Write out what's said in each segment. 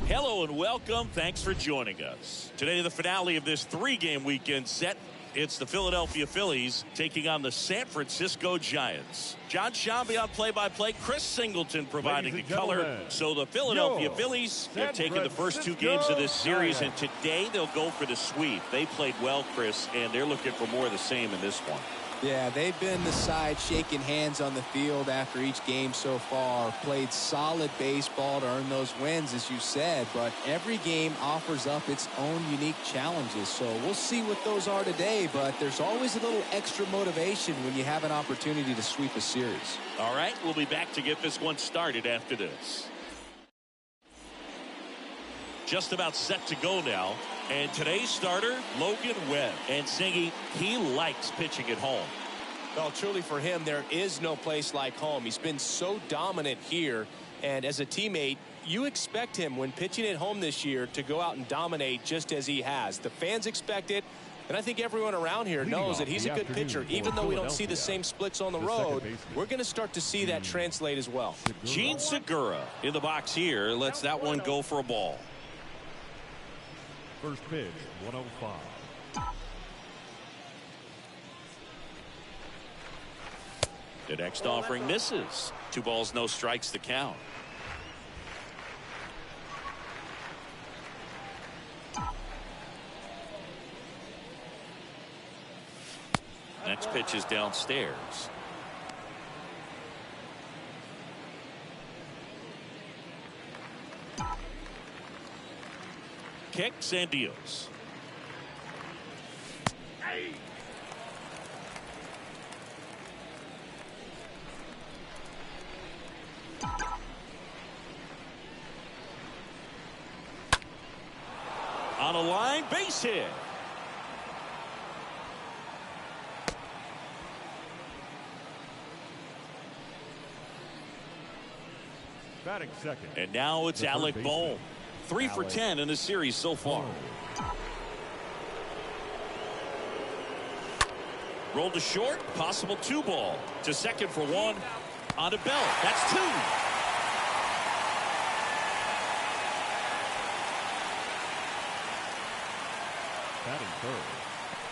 Hello and welcome. Thanks for joining us. Today, the finale of this three-game weekend set. It's the Philadelphia Phillies taking on the San Francisco Giants. John Shambi on play-by-play. Chris Singleton providing the color. So the Philadelphia Phillies, they're taking the first two games of this series, and today they'll go for the sweep. They played well, Chris, and they're looking for more of the same in this one. Yeah, they've been the side shaking hands on the field after each game so far. Played solid baseball to earn those wins, as you said, but every game offers up its own unique challenges. So we'll see what those are today, but there's always a little extra motivation when you have an opportunity to sweep a series. All right, we'll be back to get this one started after this. Just about set to go now. And today's starter, Logan Webb. And Zingy, he likes pitching at home. Well, truly for him, there is no place like home. He's been so dominant here. And as a teammate, you expect him when pitching at home this year to go out and dominate just as he has. The fans expect it. And I think everyone around here knows that he's a good pitcher. Even though we don't see the same splits on the road, we're going to start to see that translate as well. Gene Segura in the box here lets that one go for a ball. First pitch, 105. The next offering misses. 2 balls, no strikes to count. Next pitch is downstairs. Kicks and deals. On a line, base hit. Batting second. And now it's Alec Bohm. 3 for 10 in the series so far. Rolled to short, possible 2 ball. To second for 1. On to Bell. That's 2. Batting third,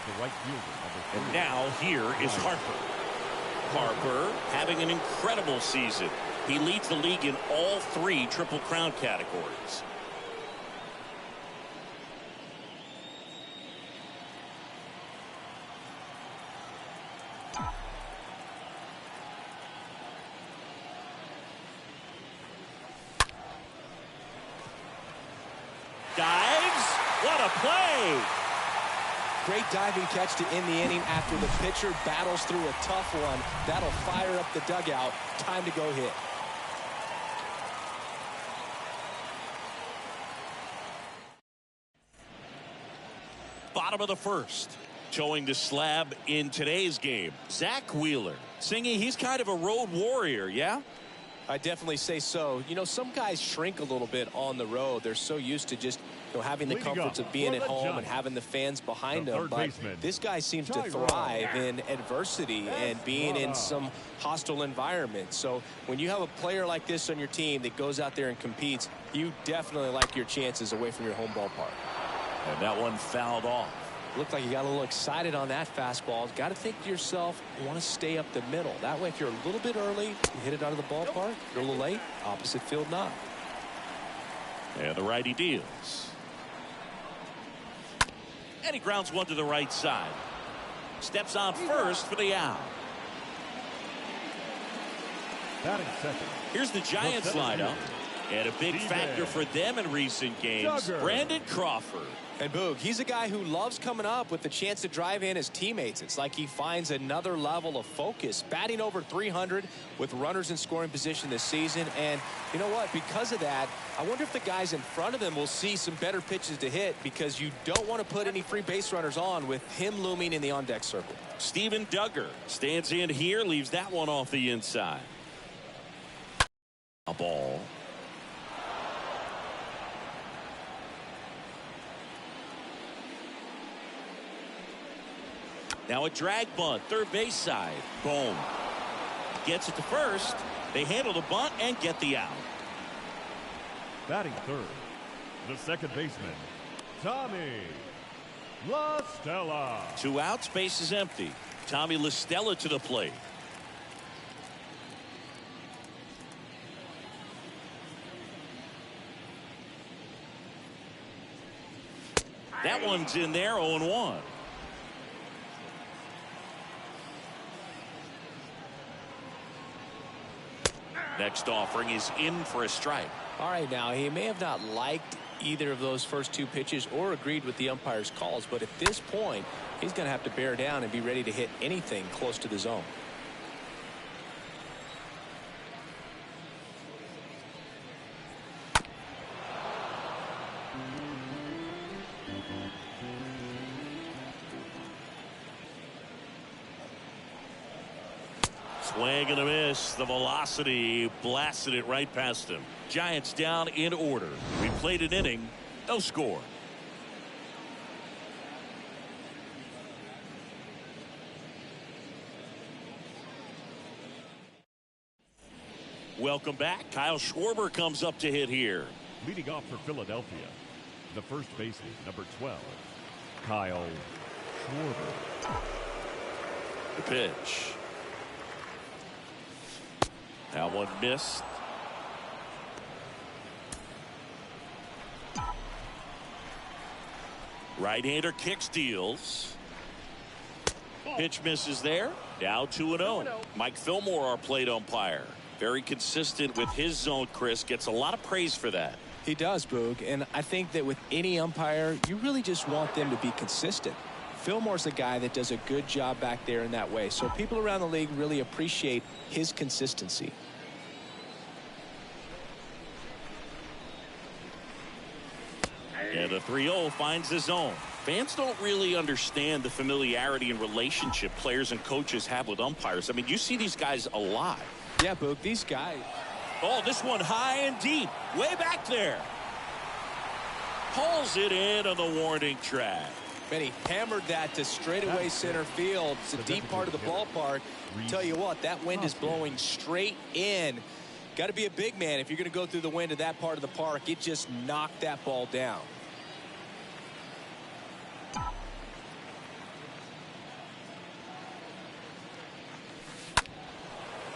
the right fielder. And now here is Harper. Harper having an incredible season. He leads the league in all 3 Triple Crown categories. Dives. What a play. Great diving catch to end the inning after the pitcher battles through a tough one. That'll fire up the dugout. Time to go hit. Bottom of the first. Showing the slab in today's game. Zach Wheeler. Singing, he's kind of a road warrior, yeah? I definitely say so. You know, some guys shrink a little bit on the road. They're so used to just having the comforts of being at home and having the fans behind them. But this guy seems to thrive in adversity and being in some hostile environment. So when you have a player like this on your team that goes out there and competes, you definitely like your chances away from your home ballpark. And that one fouled off. Looked like you got a little excited on that fastball. Got to think to yourself, you want to stay up the middle. That way, if you're a little bit early, you hit it out of the ballpark. You're a little late, opposite field knock. And the righty deals. And he grounds one to the right side. Steps on first for the out. Batting second. Here's the Giants lineup. And a big factor for them in recent games, Duggar. Brandon Crawford. And Boog, he's a guy who loves coming up with the chance to drive in his teammates. It's like he finds another level of focus. Batting over 300 with runners in scoring position this season. And you know what? Because of that, I wonder if the guys in front of him will see some better pitches to hit, because you don't want to put any free base runners on with him looming in the on-deck circle. Steven Duggar stands in here, leaves that one off the inside. A ball. Now a drag bunt, third base side. Boom. Gets it to first. They handle the bunt and get the out. Batting third, the second baseman, Tommy La Stella. 2 outs, base is empty. Tommy La Stella to the plate. That one's in there, 0-1. Next offering is in for a strike. All right, now he may have not liked either of those first 2 pitches or agreed with the umpire's calls, but at this point, he's going to have to bear down and be ready to hit anything close to the zone. Swing and a miss. The velocity blasted it right past him. Giants down in order. We played an inning. No score. Welcome back. Kyle Schwarber comes up to hit here. Leading off for Philadelphia, the first baseman, number 12, Kyle Schwarber. The pitch. That one missed. Right-hander kick steals. Pitch misses there. Now 2-0. Mike Fillmore, our plate umpire. Very consistent with his zone, Chris. Gets a lot of praise for that. He does, Boog. And I think that with any umpire, you really just want them to be consistent. Fillmore's a guy that does a good job back there in that way. So people around the league really appreciate his consistency. And a 3-0 finds the zone. Fans don't really understand the familiarity and relationship players and coaches have with umpires. I mean, you see these guys a lot. Yeah, Boog, these guys. Oh, this one high and deep. Way back there. Pulls it in on the warning track. Man, he hammered that to straightaway center field. It's a deep part of the ballpark. Tell you what, that wind is blowing straight in. Got to be a big man if you're going to go through the wind of that part of the park. It just knocked that ball down.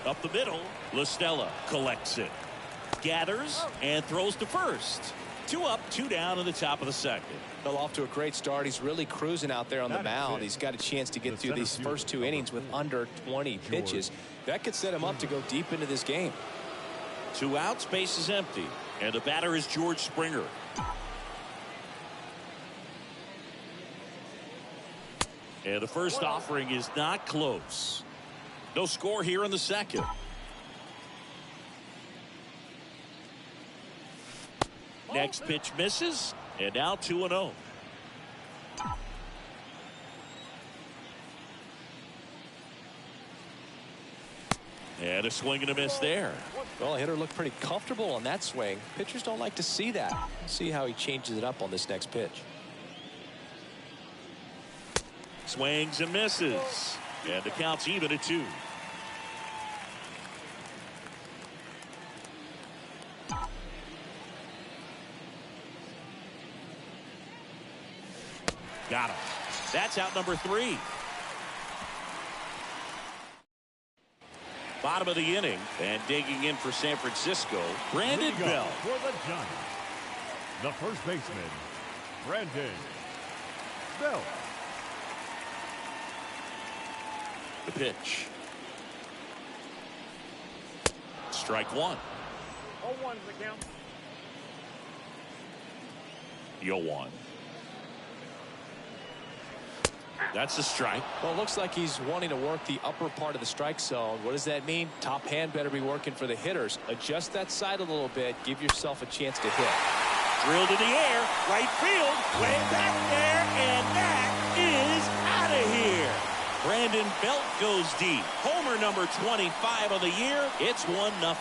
Up the middle, Listella collects it. Gathers and throws to first. 2 up, 2 down in the top of the second. Well, off to a great start. He's really cruising out there on the mound. He's got a chance to get through these first 2 innings with under 20 pitches. That could set him up to go deep into this game. 2 outs, base is empty. And the batter is George Springer. And the first offering is not close. No score here in the second. Next pitch misses, and now 2-0. And a swing and a miss there. Well, the hitter looked pretty comfortable on that swing. Pitchers don't like to see that. See how he changes it up on this next pitch. Swings and misses. And the count's even at 2. Got him. That's out number 3. Bottom of the inning, and digging in for San Francisco, Brandon Belt. For the Giants, the first baseman, Brandon Belt. The pitch. Strike 1. 0-1 the count. 0-1. That's a strike. Well, it looks like he's wanting to work the upper part of the strike zone. What does that mean? Top hand better be working for the hitters. Adjust that side a little bit. Give yourself a chance to hit. Drilled in the air. Right field. Way back there. And that is out of here. Brandon Belt goes deep. Homer number 25 of the year. It's 1-0.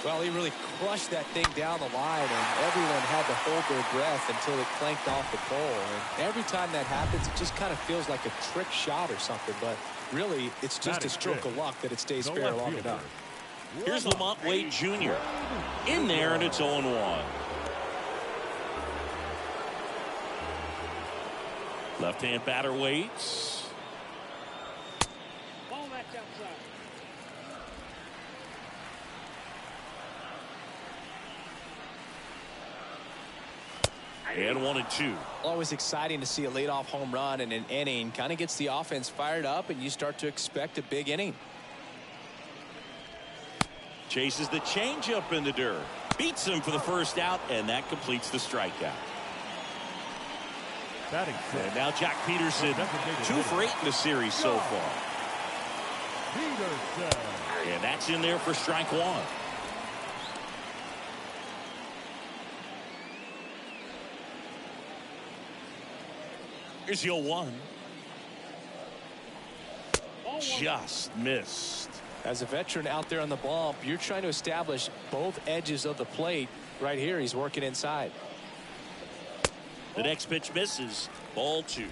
Well, he really crushed that thing down the line, and everyone had to hold their breath until it clanked off the pole. And every time that happens, it just kind of feels like a trick shot or something. But really, it's just a stroke of luck that it stays fair long enough. Here's Lamont Wade Jr. in there, and it's 0-1. Left-hand batter waits. Ball that's outside. And 1-2. Always exciting to see a leadoff home run in an inning. Kind of gets the offense fired up, and you start to expect a big inning. Chases the changeup in the dirt. Beats him for the first out, and that completes the strikeout. And now Jack Peterson, 2 for 8 in the series so far. And that's in there for strike 1. Here's the 0-1. just missed. As a veteran out there on the bump, you're trying to establish both edges of the plate. Right here, he's working inside. The next pitch misses. Ball 2.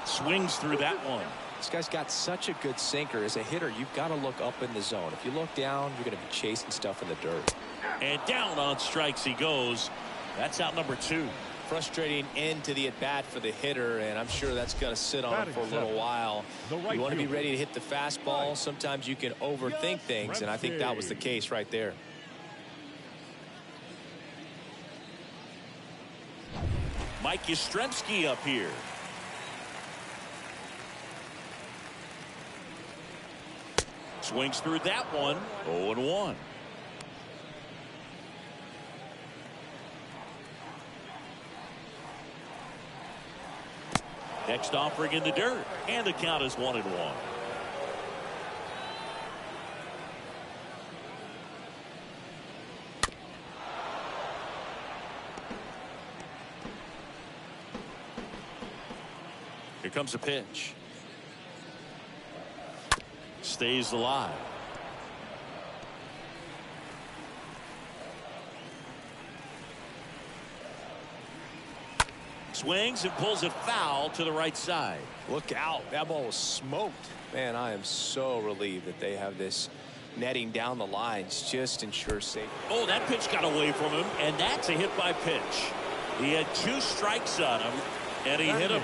Swings through that one. This guy's got such a good sinker. As a hitter, you've got to look up in the zone. If you look down, you're going to be chasing stuff in the dirt. And down on strikes he goes. That's out number 2. Frustrating end to the at-bat for the hitter, and I'm sure that's going to sit on him for a little while. You want to be ready to hit the fastball. Sometimes you can overthink things, and I think that was the case right there. Mike Yastrzemski up here. Swings through that one. 0-1. Next offering in the dirt, and the count is 1-1. Here comes a pitch. Stays alive. Swings and pulls it foul to the right side. Look out. That ball was smoked. Man, I am so relieved that they have this netting down the lines. Just ensure safety. Oh, that pitch got away from him, and that's a hit by pitch. He had 2 strikes on him, and he hit him.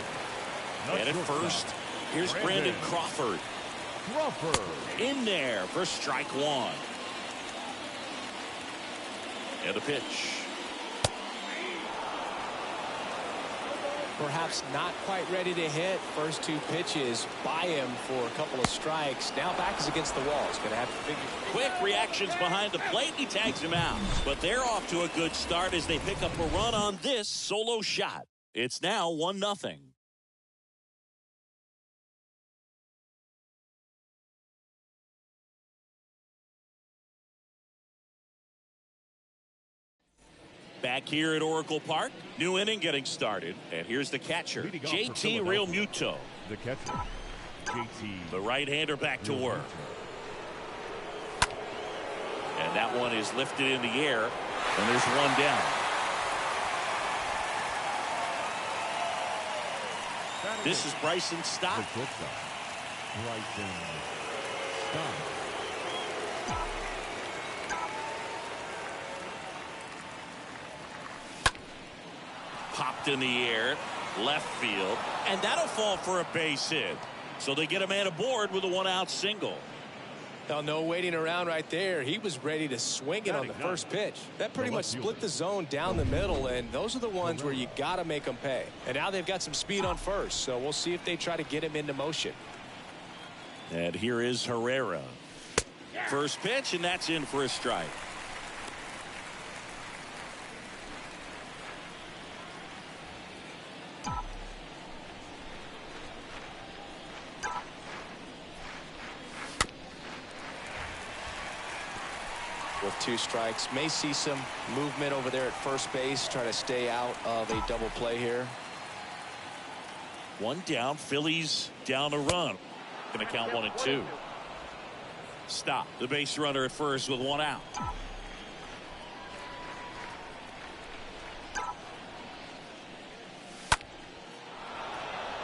And at first, here's Brandon Crawford. In there for strike 1. And a pitch. Perhaps not quite ready to hit. First 2 pitches by him for a couple of strikes. Now back is against the wall. He's going to have to figure. Quick reactions behind the plate. He tags him out. But they're off to a good start as they pick up a run on this solo shot. It's now 1-0. Back here at Oracle Park, new inning getting started, and here's the catcher, JT Realmuto. The catcher, JT. The right-hander back to work. And that one is lifted in the air, and there's one down. This is Bryson Stott. Bryson Stott. Popped in the air, left field, and that'll fall for a base hit. So they get a man aboard with a 1-out single. Now, no waiting around right there. He was ready to swing it on the first pitch. That pretty much split the zone down the middle, and those are the ones where you got to make them pay. And now they've got some speed on first, so we'll see if they try to get him into motion. And here is Herrera. First pitch, and that's in for a strike. With 2 strikes, may see some movement over there at first base, try to stay out of a double play here. 1 down, Phillies down a run. Going to count 1 and 2. Stop the base runner at first with 1 out.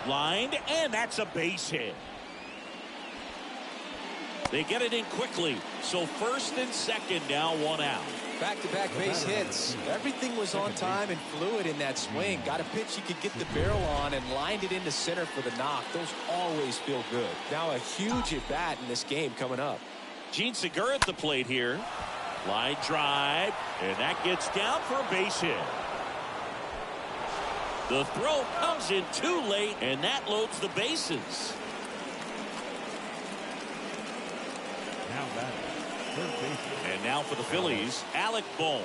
Lined, and that's a base hit. They get it in quickly. So first and second, now 1 out. Back-to-back base hits. Everything was on time and fluid in that swing. Got a pitch he could get the barrel on and lined it into center for the knock. Those always feel good. Now a huge at-bat in this game coming up. Gene Segura at the plate here. Line drive, and that gets down for a base hit. The throw comes in too late, and that loads the bases. And now for the Phillies, Alec Bohm.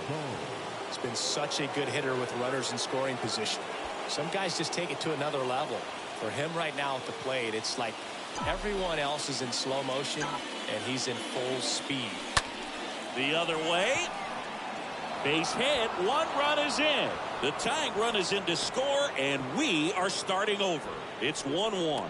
He's been such a good hitter with runners in scoring position. Some guys just take it to another level. For him right now at the plate, it's like everyone else is in slow motion and he's in full speed. The other way. Base hit. 1 run is in. The tying run is in to score, and we are starting over. It's 1-1.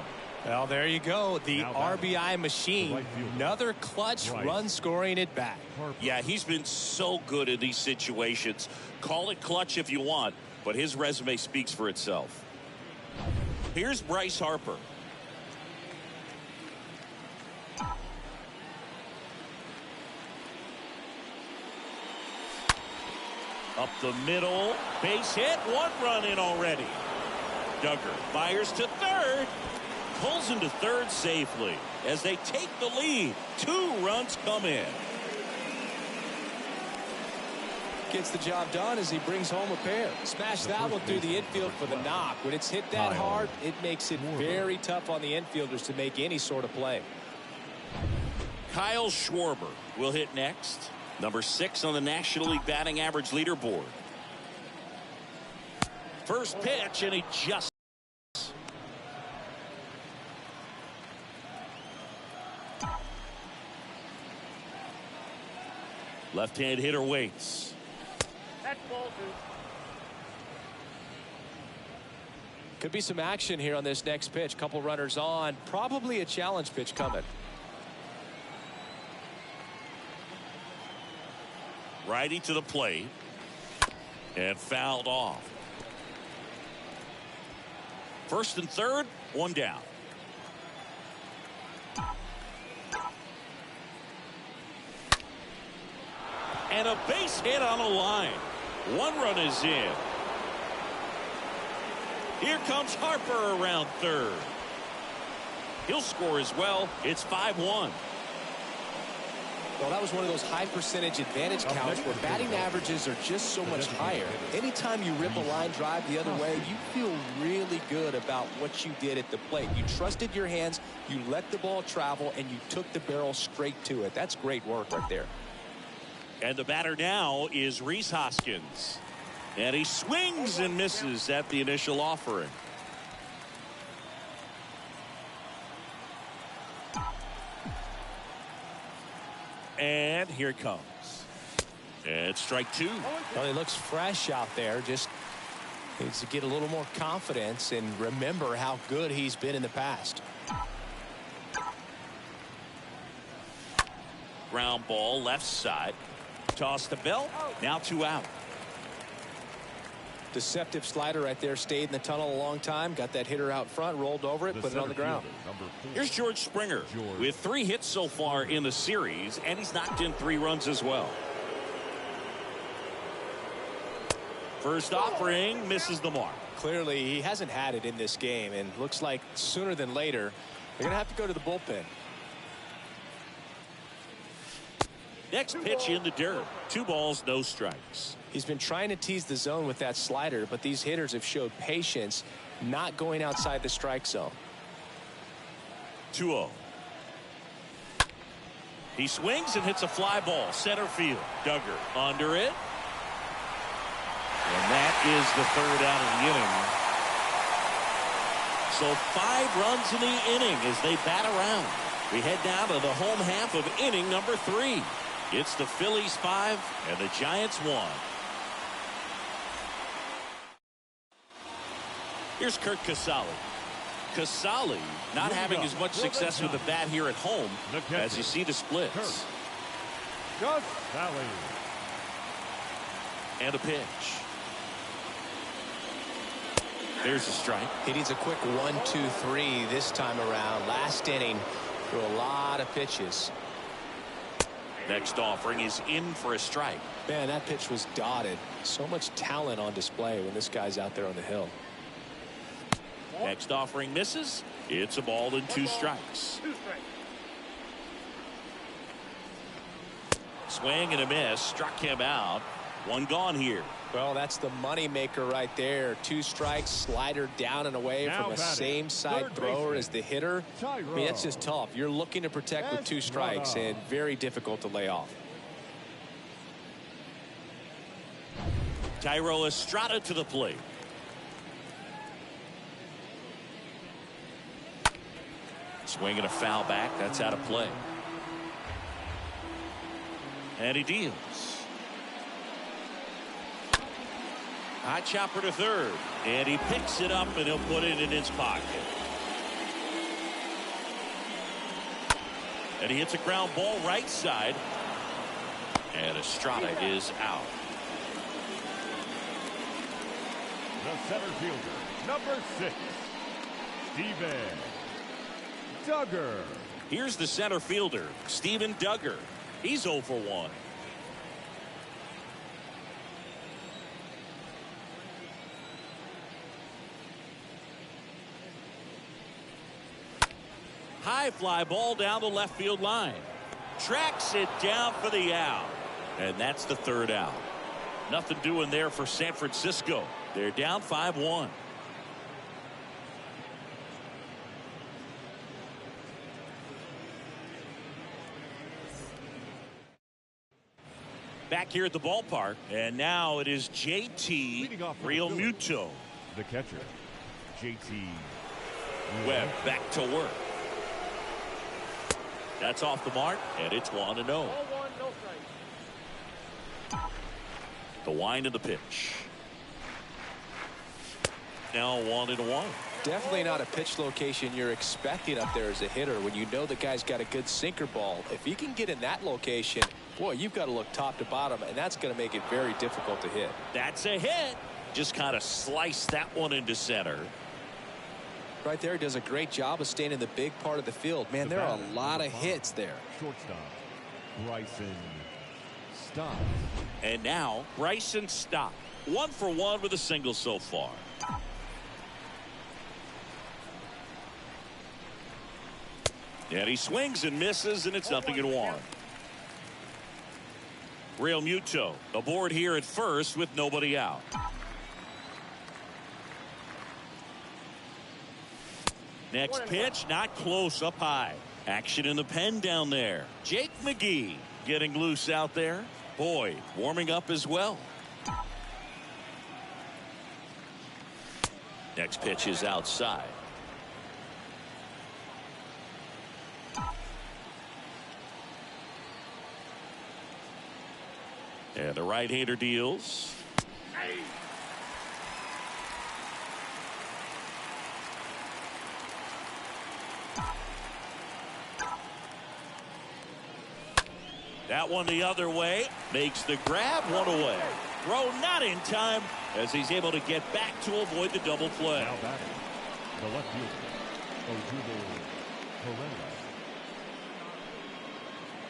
Well, there you go. The RBI machine. Another clutch run scoring at bat. Yeah, he's been so good in these situations. Call it clutch if you want, but his resume speaks for itself. Here's Bryce Harper. Up the middle. Base hit. 1 run in already. Duggar fires to third. Pulls into third safely as they take the lead. 2 runs come in. Gets the job done as he brings home a pair. Smash that one through the infield for the knock. When it's hit that hard, it makes it very tough on the infielders to make any sort of play. Kyle Schwarber will hit next. Number 6 on the National League batting average leaderboard. First pitch, and he just. Left-hand hitter waits. That's ball 2. Could be some action here on this next pitch. Couple runners on. Probably a challenge pitch coming. Righty to the plate. And fouled off. First and third, 1 down. And a base hit on a line. 1 run is in. Here comes Harper around third. He'll score as well. It's 5-1. Well, that was one of those high percentage advantage counts where batting averages are just so much higher. Anytime you rip a line drive the other way, you feel really good about what you did at the plate. You trusted your hands, you let the ball travel, and you took the barrel straight to it. That's great work right there. And the batter now is Rhys Hoskins. And he swings and misses at the initial offering. And here it comes. And strike 2. Well, he looks fresh out there. Just needs to get a little more confidence and remember how good he's been in the past. Ground ball left side. Toss to Bell. Now 2 out. Deceptive slider right there. Stayed in the tunnel a long time. Got that hitter out front. Rolled over it. Put it on the ground. Here's George Springer with 3 hits so far in the series. And he's knocked in 3 runs as well. First offering misses the mark. Clearly he hasn't had it in this game. And looks like sooner than later they're going to have to go to the bullpen. Next pitch in the dirt. 2 balls, no strikes. He's been trying to tease the zone with that slider, but these hitters have showed patience, not going outside the strike zone. 2-0. He swings and hits a fly ball. Center field. Duggar under it. And that is the 3rd out of the inning. So 5 runs in the inning as they bat around. We head down to the home half of inning number 3. It's the Phillies 5 and the Giants 1. Here's Kurt Casale. Casale not having as much success with the bat here at home as you see the splits. And a pitch. There's a strike. He needs a quick 1-2-3 this time around. Last inning threw a lot of pitches. Next offering is in for a strike. Man, that pitch was dotted. So much talent on display when this guy's out there on the hill. Next offering misses. It's a ball and 2 strikes. 2 strikes. Swing and a miss. Struck him out. 1 gone here. Well, that's the money maker right there. 2 strikes, slider down and away from a same side thrower as the hitter. I mean, that's just tough. You're looking to protect with 2 strikes and very difficult to lay off. Tyrol Estrada to the plate. Swing and a foul back. That's out of play. And he deals. High chopper to third. And he picks it up and he'll put it in his pocket. And he hits a ground ball right side. And Estrada is out. The center fielder, number 6, Steven Duggar. Here's the center fielder, Steven Duggar. He's 0 for 1. High fly ball down the left field line. Tracks it down for the out. And that's the third out. Nothing doing there for San Francisco. They're down 5-1. Back here at the ballpark, and now it is JT Realmuto. The catcher, JT Webb back to work. That's off the mark, and it's 1-0. Ball 1, no strikes. The wind of the pitch. Now 1-1. Definitely not a pitch location you're expecting up there as a hitter when you know the guy's got a good sinker ball. If he can get in that location, boy, you've got to look top to bottom, and that's going to make it very difficult to hit. That's a hit. Just kind of sliced that one into center. Right there, does a great job of staying in the big part of the field. Man, there are a lot of hits there. Shortstop, Bryson Stott. And now Bryson Stott. 1 for 1 with a single so far. And he swings and misses, and it's 0-1. Realmuto aboard here at first with nobody out. Next pitch, not close, up high. Action in the pen down there. Jake McGee getting loose out there. Boyd warming up as well. Next pitch is outside. And the right-hander deals. That one the other way. Makes the grab, 1 away. Throw not in time as he's able to get back to avoid the double play. Now batting, the left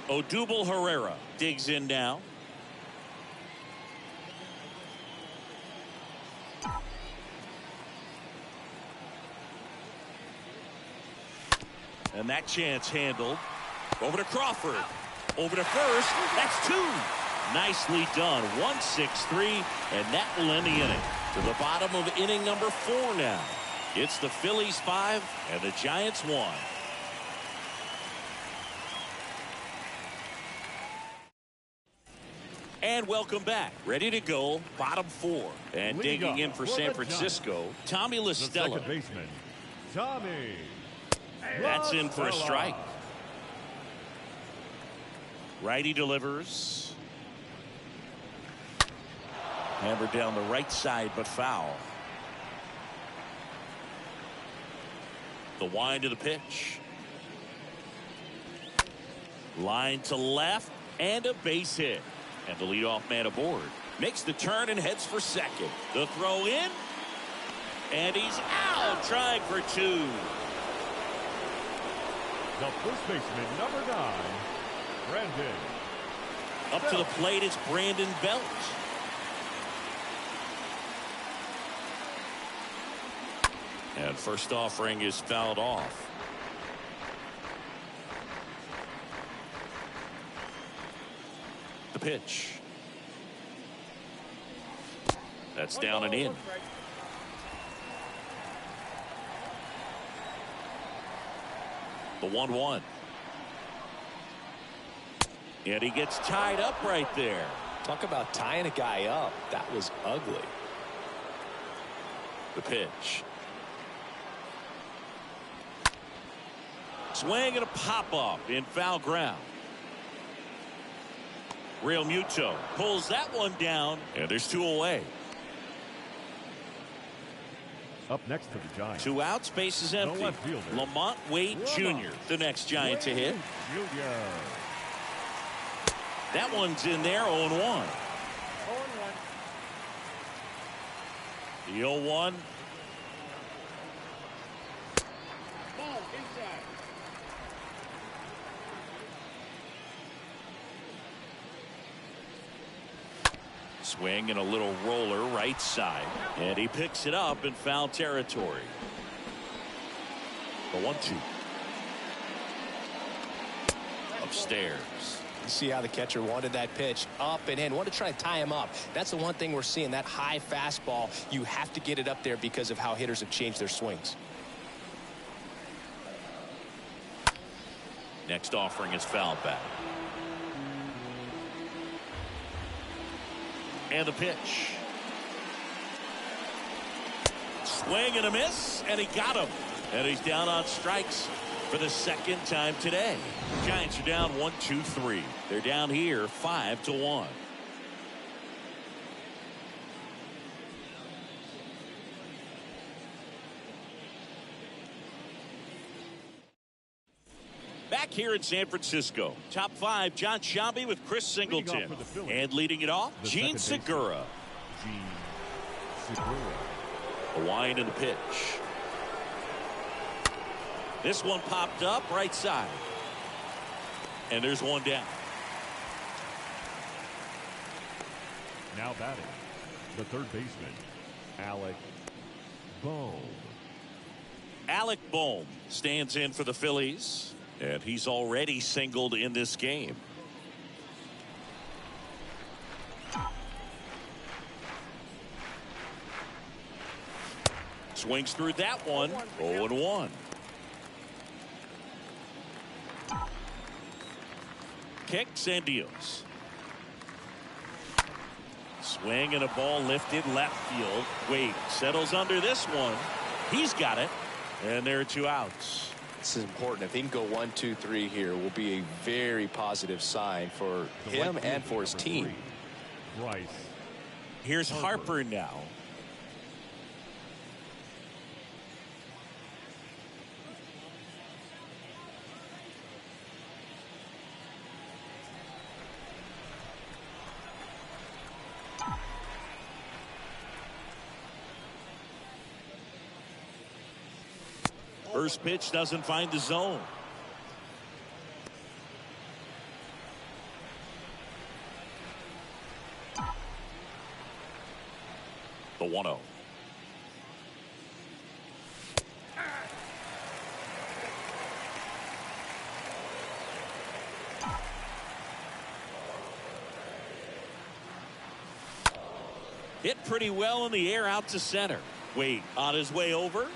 fielder, Odubel Herrera digs in now. And that chance handled. Over to Crawford. Over to first. That's 2. Nicely done. 1-6-3, and that will end the inning. To the bottom of inning number 4 now. It's the Phillies 5 and the Giants 1. And welcome back. Ready to go. Bottom 4. And digging in for San Francisco, Tommy La Stella. second baseman, Tommy. That's in for a strike. Righty delivers. Hammered down the right side, but foul. The wind of the pitch. Line to left, and a base hit. And the leadoff man aboard. Makes the turn and heads for second. The throw in. And he's out, trying for 2. The first baseman, number 9, Brandon. Up to the plate, it's Brandon Belt. And first offering is fouled off. The pitch. That's down and in. The 1-1. And he gets tied up right there. Talk about tying a guy up. That was ugly. The pitch. Swing and a pop-up in foul ground. Realmuto pulls that one down, and there's 2 away. Up next for the Giants. 2 outs, bases empty. The left fielder, Lamont Wade Jr., the next Giant to hit. Jr. That one's in there, 0-1. 0-1. The 0-1. Ball inside. Swing and a little roller right side. And he picks it up in foul territory. The 1-2. Upstairs. You see how the catcher wanted that pitch up and in. Wanted to try to tie him up. That's the one thing we're seeing. That high fastball. You have to get it up there because of how hitters have changed their swings. Next offering is foul back. And the pitch. Swing and a miss, and he got him. And he's down on strikes for the second time today. Giants are down 1-2-3. They're down here 5-1. Back here in San Francisco, top 5, John Sciambi with Chris Singleton. And leading it off, Gene Segura. Hawaiian in the pitch. This one popped up right side. And there's one down. Now batting, the third baseman, Alec Bohm. Alec Bohm stands in for the Phillies. And he's already singled in this game. Swings through that one. 0-1. Kicks and deals. Swing and a ball lifted left field. Wade settles under this one. He's got it. And there are 2 outs. This is important. If he can go 1-2-3 here, will be a very positive sign for him and for his team. Bryce. Here's Harper now. First pitch doesn't find the zone. The 1-0. Hit pretty well in the air out to center. Wade on his way over.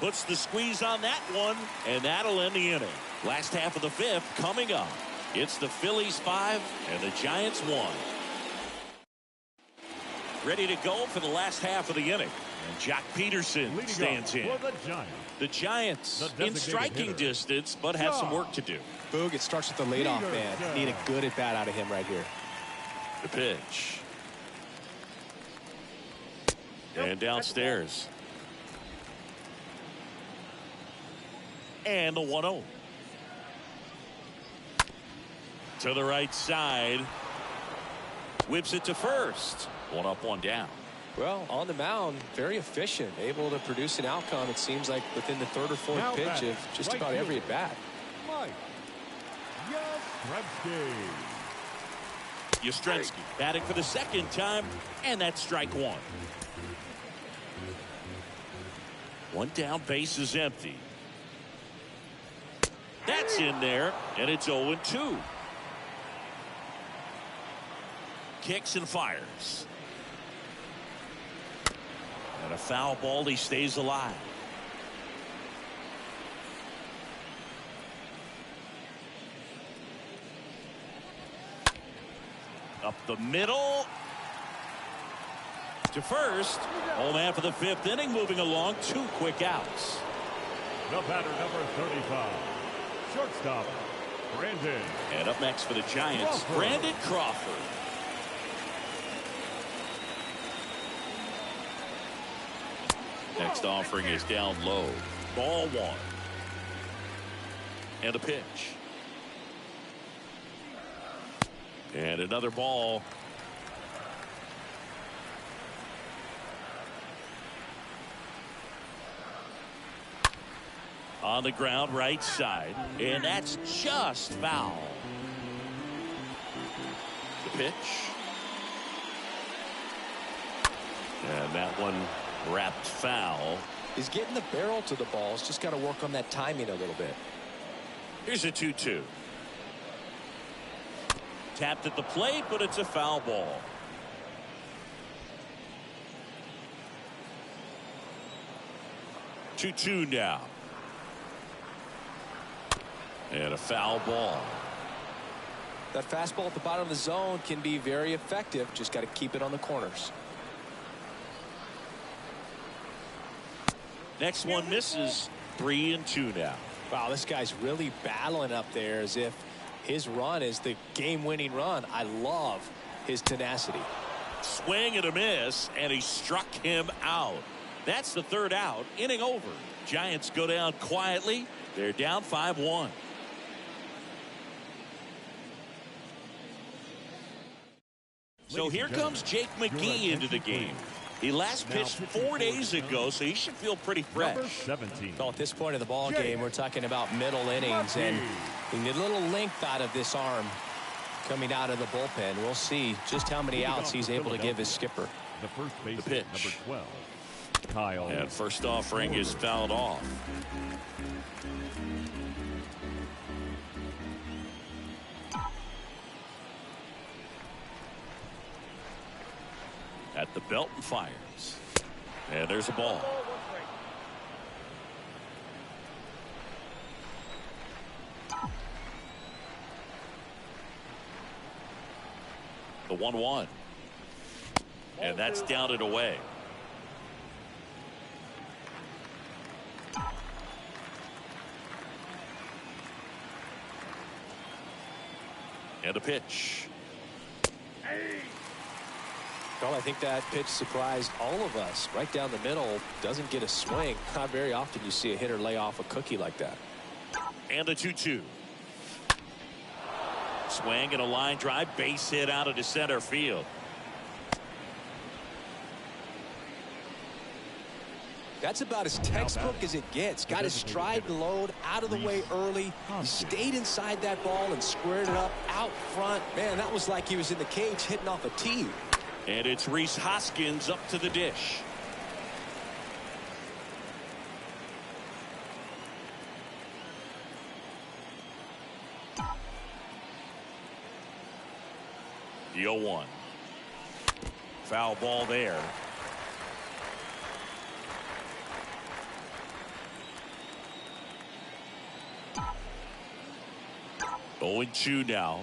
Puts the squeeze on that one, and that'll end the inning. Last half of the 5th coming up. It's the Phillies 5 and the Giants 1. Ready to go for the last half of the inning. And Jock Peterson stands in. The Giants in striking distance, but have some work to do. Boog, it starts with the leadoff man. Need a good at bat out of him right here. The pitch. And downstairs. And the 1-0. To the right side. Whips it to first. 1 up, 1 down. Well, on the mound, very efficient. Able to produce an outcome, it seems like, within the 3rd or 4th pitch of just about every at bat. Yastrzemski batting for the 2nd time, and that's strike 1. 1 down, base is empty. That's in there, and it's 0-2. Kicks and fires. And a foul ball, he stays alive. Up the middle. To first. Home half of the 5th inning, moving along. 2 quick outs. The batter, number 35. Shortstop, Brandon. And up next for the Giants, Crawford. Brandon Crawford. Next offering is down low. Ball one. And a pitch. And another ball. On the ground, right side. And that's just foul. The pitch. And that one wrapped foul. He's getting the barrel to the ball. He's just got to work on that timing a little bit. Here's a 2-2. Tapped at the plate, but it's a foul ball. Two now. And a foul ball. That fastball at the bottom of the zone can be very effective. Just got to keep it on the corners. Next one misses. 3-2 now. Wow, this guy's really battling up there as if his run is the game-winning run. I love his tenacity. Swing and a miss, and he struck him out. That's the third out. Inning over. Giants go down quietly. They're down 5-1. So here comes Jake McGee into the game. He last pitched 4 days ago, so he should feel pretty fresh. Well, at this point of the ball game, we're talking about middle innings, and we need a little length out of this arm coming out of the bullpen. We'll see just how many outs he's able to give his skipper. The first baseman, pitch. number 12, Kyle. And first offering is fouled off. At the belt and fires. And there's a ball. The 1-1. And that's down and away. And a pitch. Well, I think that pitch surprised all of us. Right down the middle, doesn't get a swing. Not very often you see a hitter lay off a cookie like that. And a 2-2. Swing and a line drive, base hit out into center field. That's about as textbook as it gets. Got his stride and load out of the way early. He stayed inside that ball and squared it up out front. Man, that was like he was in the cage hitting off a tee. And it's Rhys Hoskins up to the dish. The 0-1. Foul ball there. Oh, 0-2 now.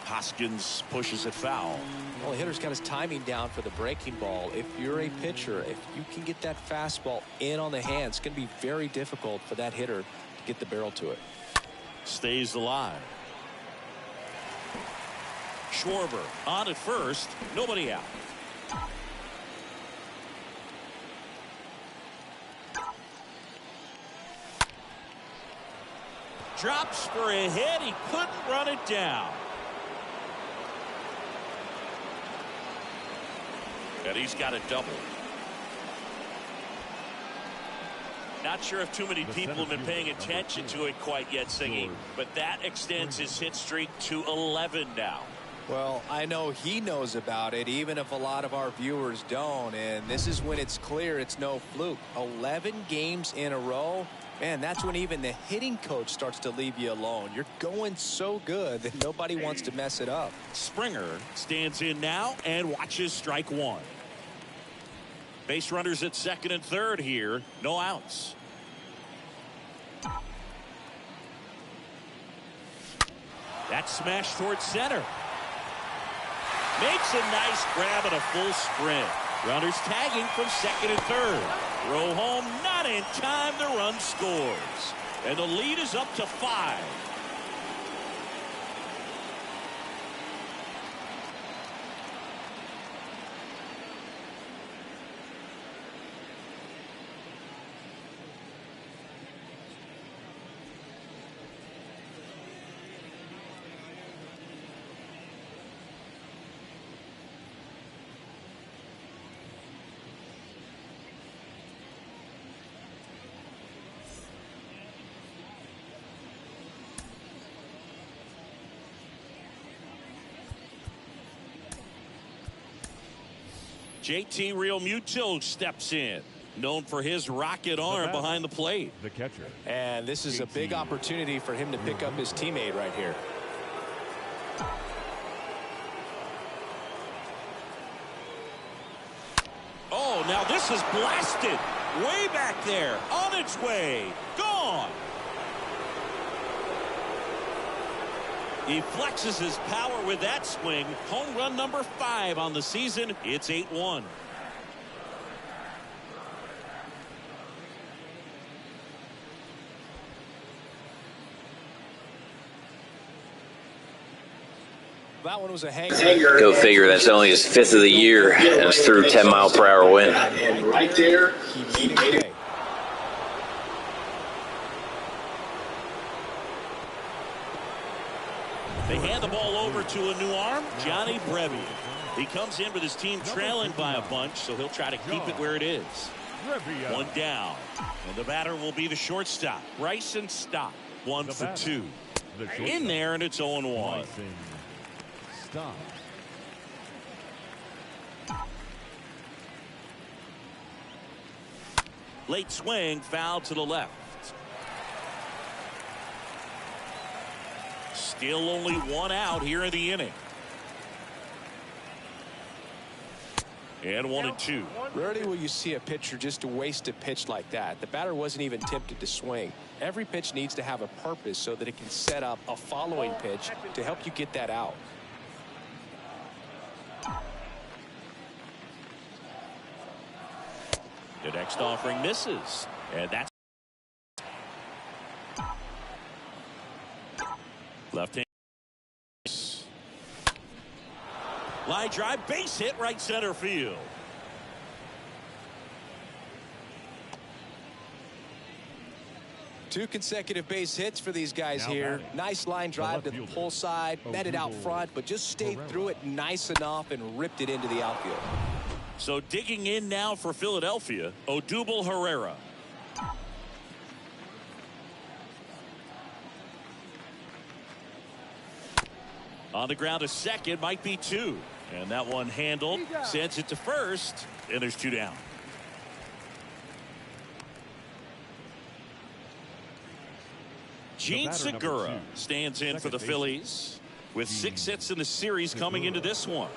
Hoskins pushes it foul. Well, the hitter's got his timing down for the breaking ball. If you're a pitcher, if you can get that fastball in on the hand, it's going to be very difficult for that hitter to get the barrel to it. Stays alive. Schwarber on at first. Nobody out. Drops for a hit. He couldn't run it down. And he's got a double. Not sure if too many people have been paying attention to it quite yet, Singy, but that extends his hit streak to 11 now. Well, I know he knows about it, even if a lot of our viewers don't. And this is when it's clear it's no fluke. 11 games in a row. Man, that's when even the hitting coach starts to leave you alone. You're going so good that nobody wants to mess it up. Springer stands in now and watches strike one. Base runners at second and third here. No outs. That smash towards center. Makes a nice grab and a full sprint. Runners tagging from second and third. Throw home, not in time. The run scores. And the lead is up to 5. JT Realmuto steps in, known for his rocket arm behind the plate. The catcher. And this is a big opportunity for him to pick up his teammate right here. Oh, now this is blasted. Way back there. On its way. Gone. He flexes his power with that swing. Home run number 5 on the season. It's 8-1. That one was a hanger. Go figure, that's only his 5th of the year, and it's through 10-mile-per-hour wind. And right there, he made it. They hand the ball over to a new arm, Johnny Brevi. He comes in with his team trailing by a bunch, so he'll try to keep it where it is. 1 down. And the batter will be the shortstop, Bryson Stott. 1 for 2. In there, and it's 0-1. Stop. Late swing, foul to the left. Still only 1 out here in the inning. And 1-2. Rarely will you see a pitcher just waste a pitch like that. The batter wasn't even tempted to swing. Every pitch needs to have a purpose so that it can set up a following pitch to help you get that out. The next offering misses. And that's left hand. Line drive, base hit, right center field. Two consecutive base hits for these guys here. Nice line drive to the pull side, met it out front, but just stayed through it nice enough and ripped it into the outfield. So digging in now for Philadelphia, Odubel Herrera. On the ground to second, might be 2. And that one handled, sends it to first, and there's 2 down. Gene Segura stands in for the Phillies with 6 hits in the series coming into this one.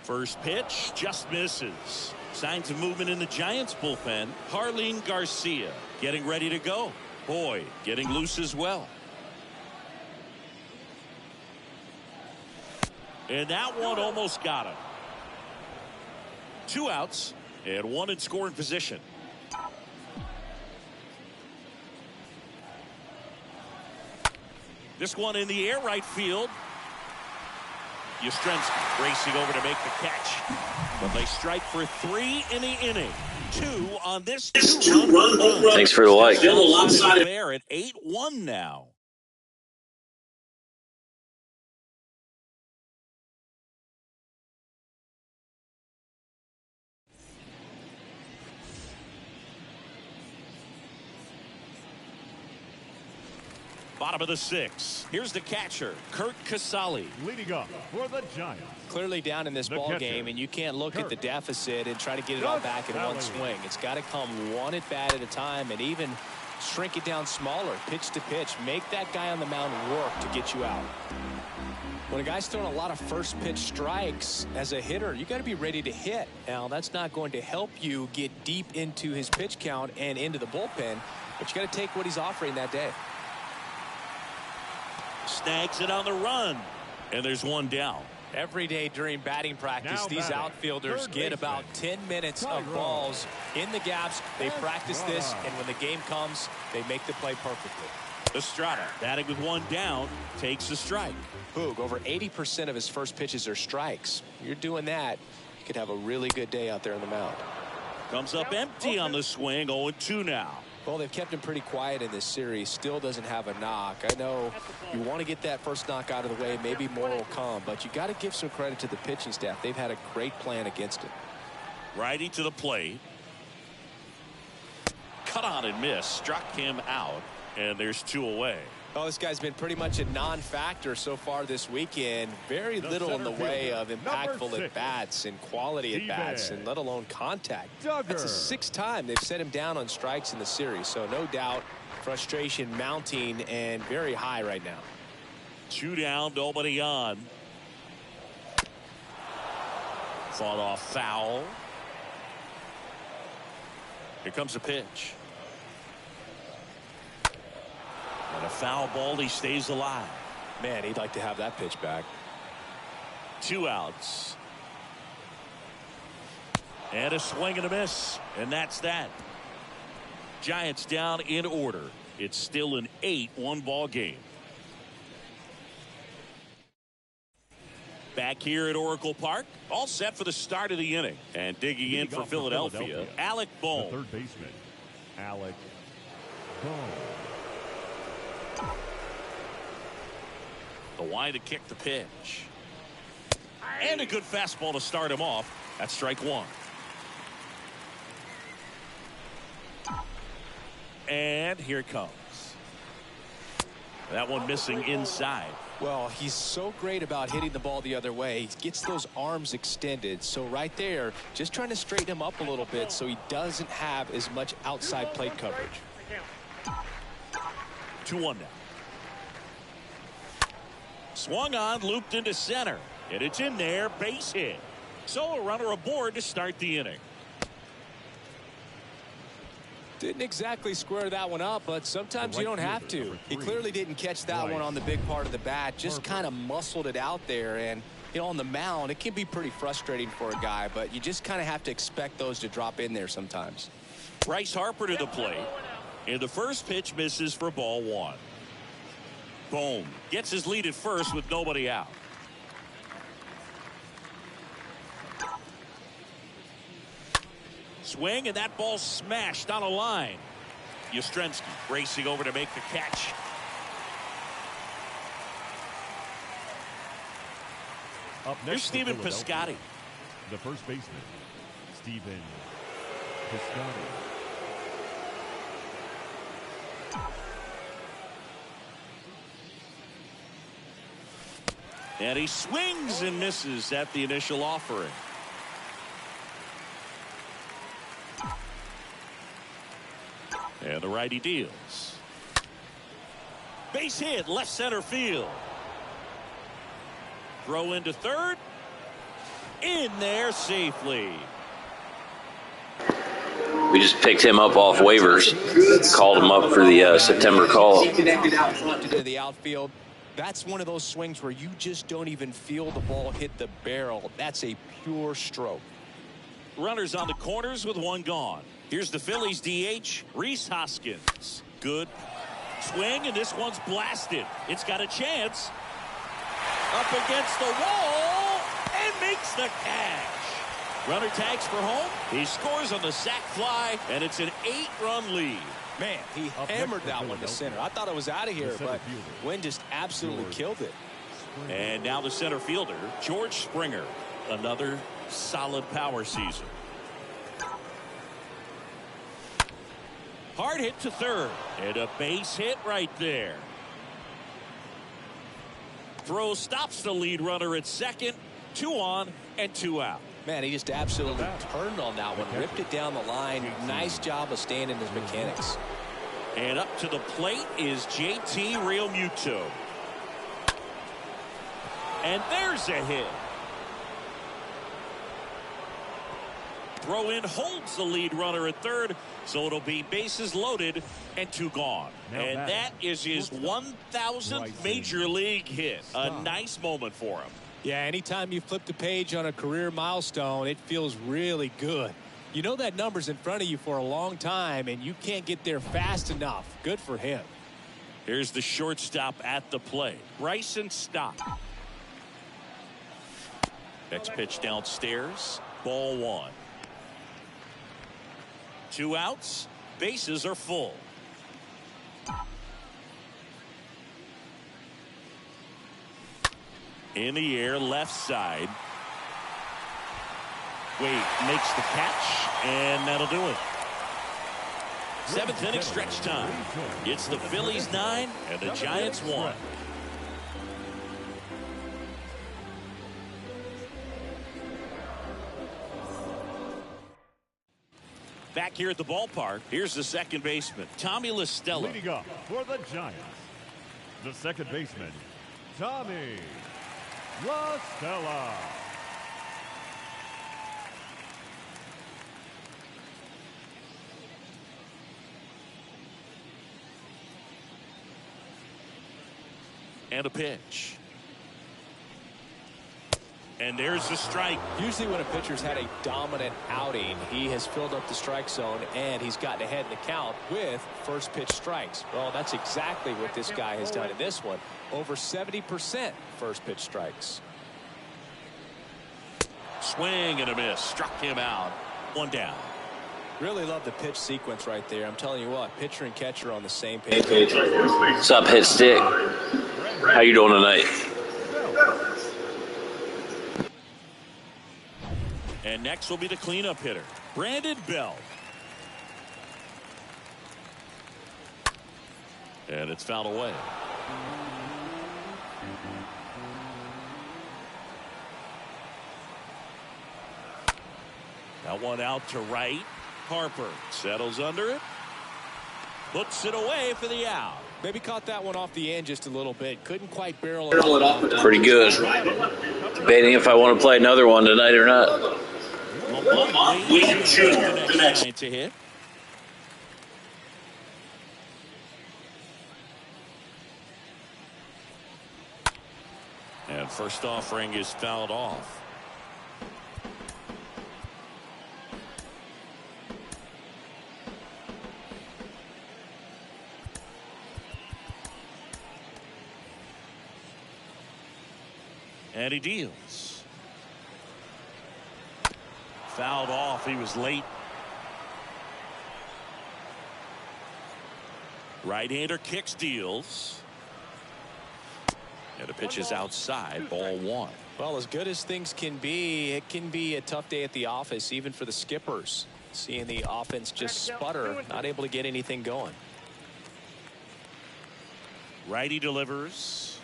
First pitch just misses. Signs of movement in the Giants bullpen. Harleen Garcia getting ready to go. Boyd getting loose as well. And that one almost got him. 2 outs and 1 in scoring position. This one in the air, right field. Yastrzemski racing over to make the catch. But they strike for 3 in the inning. 2 on this 2-run home run. Thanks for the like. There at 8-1 now. Bottom of the 6th. Here's the catcher, Kurt Casale. Leading up for the Giants. Clearly down in this ball game, and you can't look at the deficit and try to get it all back in one swing. It's got to come 1 at bat at a time, and even shrink it down smaller, pitch to pitch. Make that guy on the mound work to get you out. When a guy's throwing a lot of first pitch strikes as a hitter, you got to be ready to hit. Now, that's not going to help you get deep into his pitch count and into the bullpen, but you got to take what he's offering that day. Snags it on the run, and there's 1 down. Every day during batting practice, these outfilders get about 10 minutes of balls in the gaps. They practice this, and when the game comes, they make the play perfectly. Estrada batting with 1 down, takes the strike. Boog, over 80% of his first pitches are strikes. You're doing that, you could have a really good day out there on the mound. Comes up empty on the swing, 0-2 now. Well, they've kept him pretty quiet in this series. Still doesn't have a knock. I know you want to get that first knock out of the way. Maybe more will come, but you got to give some credit to the pitching staff. They've had a great plan against it. Righty to the plate. Cut on and miss. Struck him out. And there's 2 away. Oh, this guy's been pretty much a non-factor so far this weekend. Very little in the way of impactful at-bats and quality at-bats, and let alone contact. Duggar. That's the 6th time they've set him down on strikes in the series. So no doubt frustration mounting and very high right now. 2 down, nobody on. Fought off foul. Here comes a pitch. And a foul ball, he stays alive. Man, he'd like to have that pitch back. 2 outs. And a swing and a miss. And that's that. Giants down in order. It's still an 8-1 ball game. Back here at Oracle Park, all set for the start of the inning. And digging in for Philadelphia, Alec Bohm. The third baseman, Alec Bohm. The wide to kick the pitch. And a good fastball to start him off. That's strike 1. And here it comes. That one missing inside. Well, he's so great about hitting the ball the other way. He gets those arms extended. So right there, just trying to straighten him up a little bit so he doesn't have as much outside plate coverage. 2-1 now. Swung on, looped into center. And it's in there, base hit. So a runner aboard to start the inning. Didn't exactly square that one up, but sometimes you don't have to. He clearly didn't catch that one on the big part of the bat. Just kind of muscled it out there. And, you know, on the mound, it can be pretty frustrating for a guy, but you just kind of have to expect those to drop in there sometimes. Bryce Harper to the plate. And the first pitch misses for ball 1. Bohm gets his lead at first with nobody out. Swing, and that ball smashed on a line. Yastrzemski racing over to make the catch. Up next, here's Stephen Piscotty. The first baseman, Stephen Piscotty. And he swings and misses at the initial offering. And the righty deals. Base hit, left center field. Throw into third. In there safely. We just picked him up off waivers. Called him up for the September call. To the outfield. That's one of those swings where you just don't even feel the ball hit the barrel. That's a pure stroke. Runners on the corners with one gone. Here's the Phillies DH, Rhys Hoskins. Good swing, and this one's blasted. It's got a chance. Up against the wall, and makes the catch. Runner tags for home. He scores on the sac fly, and it's an 8-run lead. Man, he hammered that one to center. I thought it was out of here, but Wynn just absolutely killed it. And now the center fielder, George Springer. Another solid power season. Hard hit to third. And a base hit right there. Throw stops the lead runner at second. 2 on and 2 out. Man, he just absolutely turned on that one. Ripped it down the line. Nice job of staying in his mechanics. And up to the plate is JT Realmuto. And there's a hit. Throw in holds the lead runner at third, so it'll be bases loaded and 2 gone. And that is his 1,000th major league hit. A nice moment for him. Yeah, anytime you flip the page on a career milestone, it feels really good. You know that number's in front of you for a long time, and you can't get there fast enough. Good for him. Here's the shortstop at the plate. Bryson Stott. Next pitch downstairs. Ball 1. 2 outs. Bases are full. In the air, left side. Wade makes the catch, and that'll do it. Seventh inning stretch time. It's the Phillies 9 and the Giants 1. Back here at the ballpark, here's the second baseman, Tommy La Stella. Leading up for the Giants, the second baseman, Tommy La Stella. And a pitch. And there's the strike. Usually when a pitcher's had a dominant outing, he has filled up the strike zone and he's gotten ahead in the count with first pitch strikes. Well, that's exactly what this guy has done in this one. Over 70% first pitch strikes. Swing and a miss. Struck him out. One down. Really love the pitch sequence right there. I'm telling you what, pitcher and catcher on the same page. What's up, Hit Stick? How you doing tonight? And next will be the cleanup hitter, Brandon Belt. And it's fouled away. That one out to right. Harper settles under it. Puts it away for the out. Maybe caught that one off the end just a little bit. Couldn't quite barrel it off. Pretty good. Debating if I want to play another one tonight or not. We can choose the next guy to hit. And first offering is fouled off. And he deals. Fouled off. He was late. Right-hander kicks, deals. And the pitch is outside. Ball one. Well, as good as things can be, it can be a tough day at the office, even for the skippers. Seeing the offense just sputter, not able to get anything going. Righty delivers.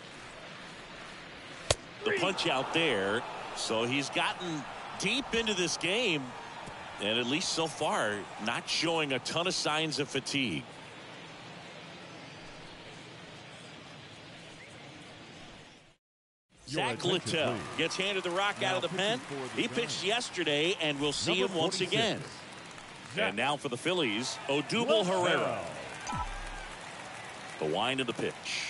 The punch out there. So he's gotten deep into this game, and at least so far not showing a ton of signs of fatigue. Zach Littell gets handed the rock out of the pen. He pitched yesterday, and we'll see him once again. And now for the Phillies, Odubel Herrera. The wind of the pitch.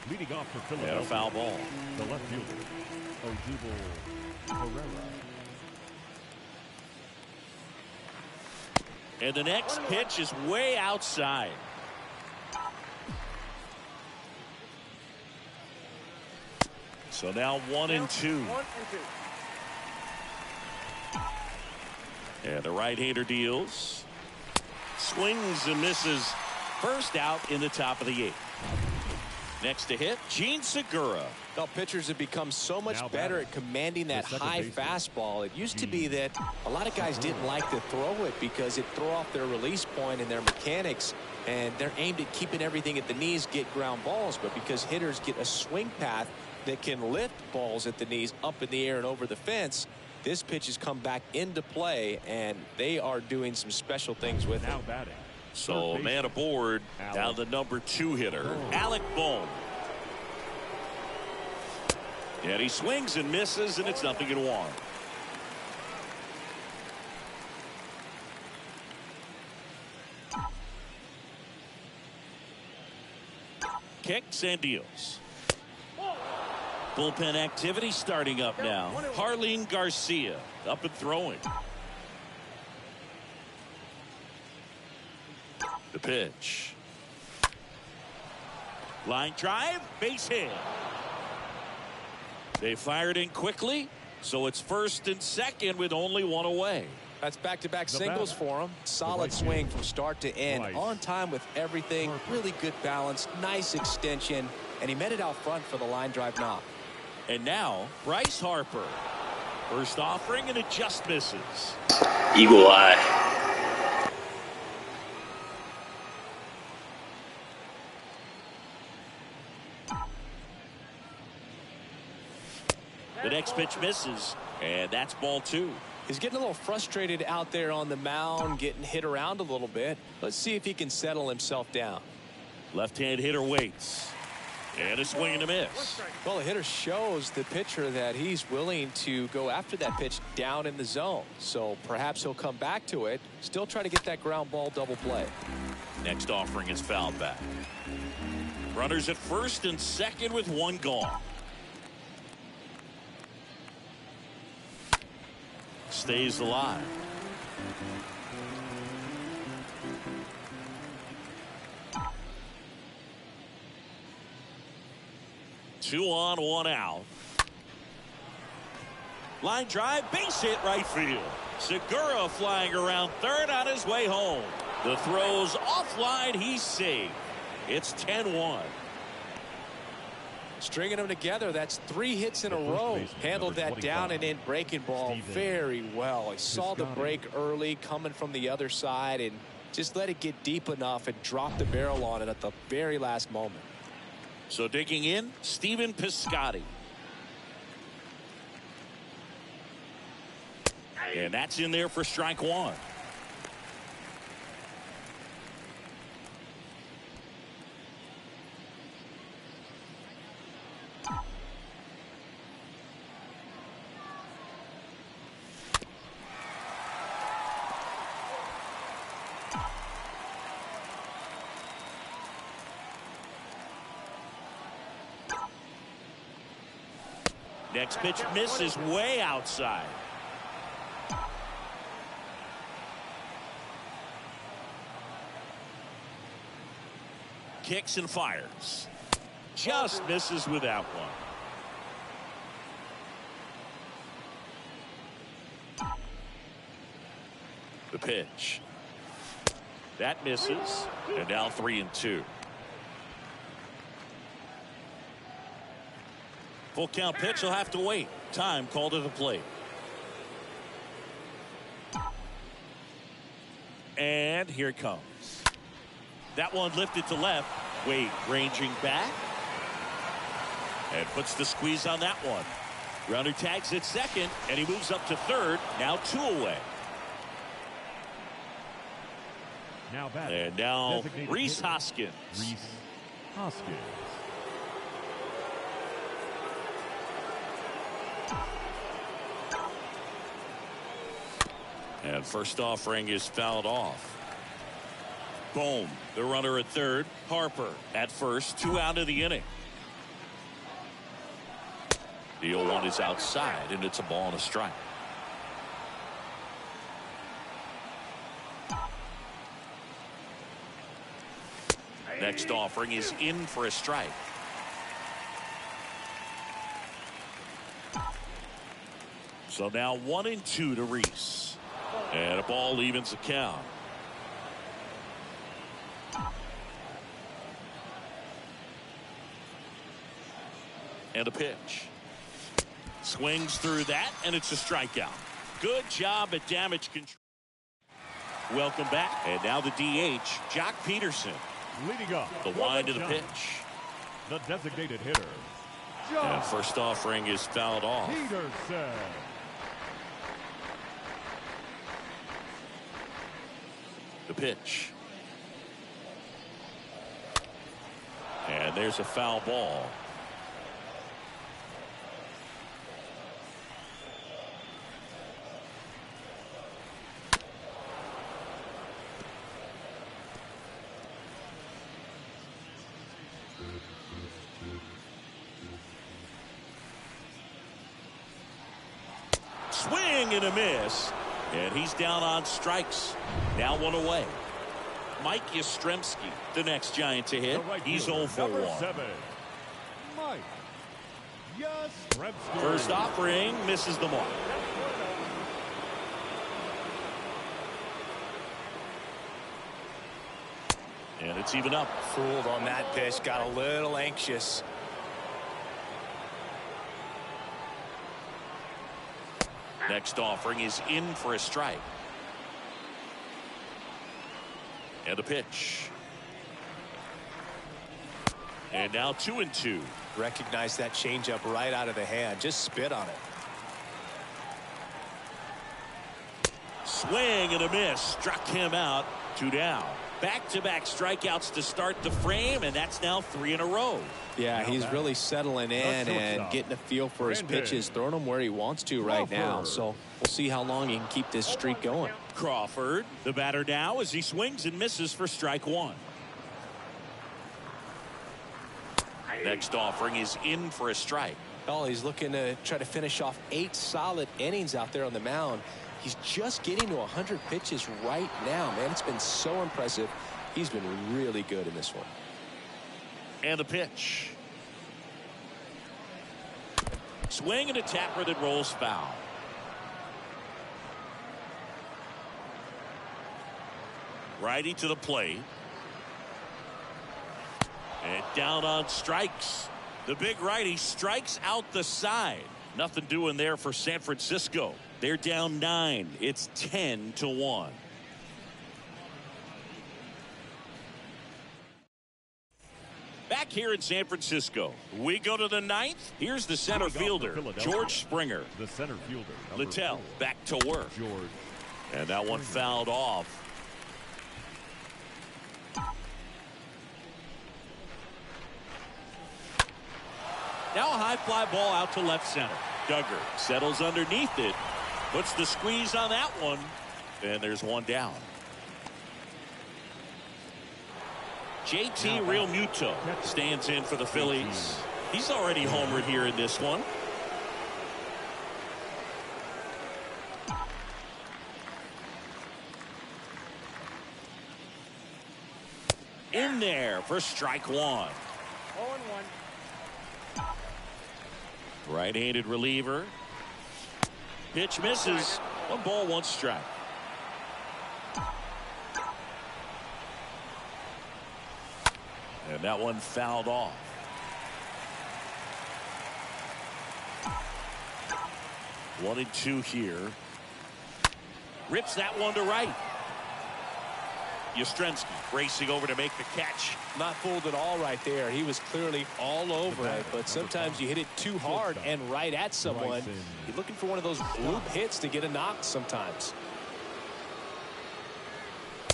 Leading off for Philadelphia, and a foul ball. The left fielder, Odubel Herrera. And the next pitch is way outside. So now 1-2. And the right-hander deals. Swings and misses. First out in the top of the 8th. Next to hit, Gene Segura. Well, pitchers have become so much better at commanding that high fastball. It used to be that a lot of guys didn't like to throw it because it threw off their release point and their mechanics, and they're aimed at keeping everything at the knees, get ground balls. But because hitters get a swing path that can lift balls at the knees up in the air and over the fence, this pitch has come back into play, and they are doing some special things with it. Now batting. So man aboard, now the number 2 hitter, Alec Bohm. And he swings and misses, and it's 0-1. Kicks and deals. Bullpen activity starting up now. Harleen Garcia up and throwing. The pitch. Line drive, base hit. They fired in quickly, so it's first and second with only one away. That's back-to-back singles for him. Solid swing from start to end. On time with everything. Really good balance. Nice extension. And he met it out front for the line drive knock. And now, Bryce Harper. First offering, and it just misses. Eagle eye. The next pitch misses, and that's ball 2. He's getting a little frustrated out there on the mound, getting hit around a little bit. Let's see if he can settle himself down. Left-hand hitter waits. And a swing and a miss. Well, the hitter shows the pitcher that he's willing to go after that pitch down in the zone. So perhaps he'll come back to it. Still try to get that ground ball double play. Next offering is fouled back. Runners at first and second with 1 gone. Stays alive. Two on, 1 out. Line drive, base hit right field. Segura flying around third on his way home. The throw's offline, he's safe. It's 10-1. Stringing them together, that's 3 hits in a row. Handled that down and in breaking ball very well. He saw the break early coming from the other side and just let it get deep enough and drop the barrel on it at the very last moment. So digging in, Stephen Piscotty. And that's in there for strike 1. Next pitch misses way outside. Kicks and fires. Just misses with that one. The pitch. That misses. And now 3-2. Full count pitch, he'll have to wait. Time called to the plate. And here it comes. That one lifted to left. Wade ranging back. And puts the squeeze on that one. Runner tags at second, and he moves up to third. Now 2 away. Now back. And now Rhys Hoskins. Rhys Hoskins. And first offering is fouled off. Boom. The runner at third. Harper at first. 2 out of the inning. The 0-1 is outside, and it's a ball and a strike. Next offering is in for a strike. So now 1-2 to Rhys. And a ball evens the count. And a pitch. Swings through that, and it's a strikeout. Good job at damage control. Welcome back. And now the DH, Jock Peterson. Leading up. The wind of the pitch. The designated hitter. And first offering is fouled off. Peterson. The pitch. And there's a foul ball. Swing and a miss. And he's down on strikes. Now 1 away. Mike Yastrzemski, the next Giant to hit. He's 0 for 1. 7. Mike Yastrzemski. First offering misses the mark. And it's even up. Fooled on that pitch. Got a little anxious. Next offering is in for a strike. And a pitch. And now 2-2. Recognize that changeup right out of the hand. Just spit on it. Swing and a miss. Struck him out. 2 down. Back-to-back strikeouts to start the frame, and that's now 3 in a row. Yeah, he's really settling in and getting a feel for his pitches, throwing them where he wants to right now. So we'll see how long he can keep this streak going. Crawford, the batter now, as he swings and misses for strike 1. Next offering is in for a strike. Oh, he's looking to try to finish off 8 solid innings out there on the mound. He's just getting to 100 pitches right now, man. It's been so impressive. He's been really good in this one. And the pitch. Swing and a tapper that rolls foul. Righty to the plate. And down on strikes. The big righty strikes out the side. Nothing doing there for San Francisco. They're down 9. It's 10-1. Back here in San Francisco, we go to the 9th. Here's the center fielder, George Springer. The center fielder, Littell back to work. George. And that one fouled off. Now a high fly ball out to left center. Duggar settles underneath it. Puts the squeeze on that one. And there's one down. JT Realmuto stands in for the Phillies. He's already homered here in this one. In there for strike 1. 0-1. Right-handed reliever. Pitch misses. 1 ball, 1 strike. And that one fouled off. One and 2 here. Rips that one to right. Yastrzemski racing over to make the catch. Not fooled at all right there. He was clearly all over it, but sometimes you hit it too hard and right at someone. You're looking for one of those bloop hits to get a knock sometimes.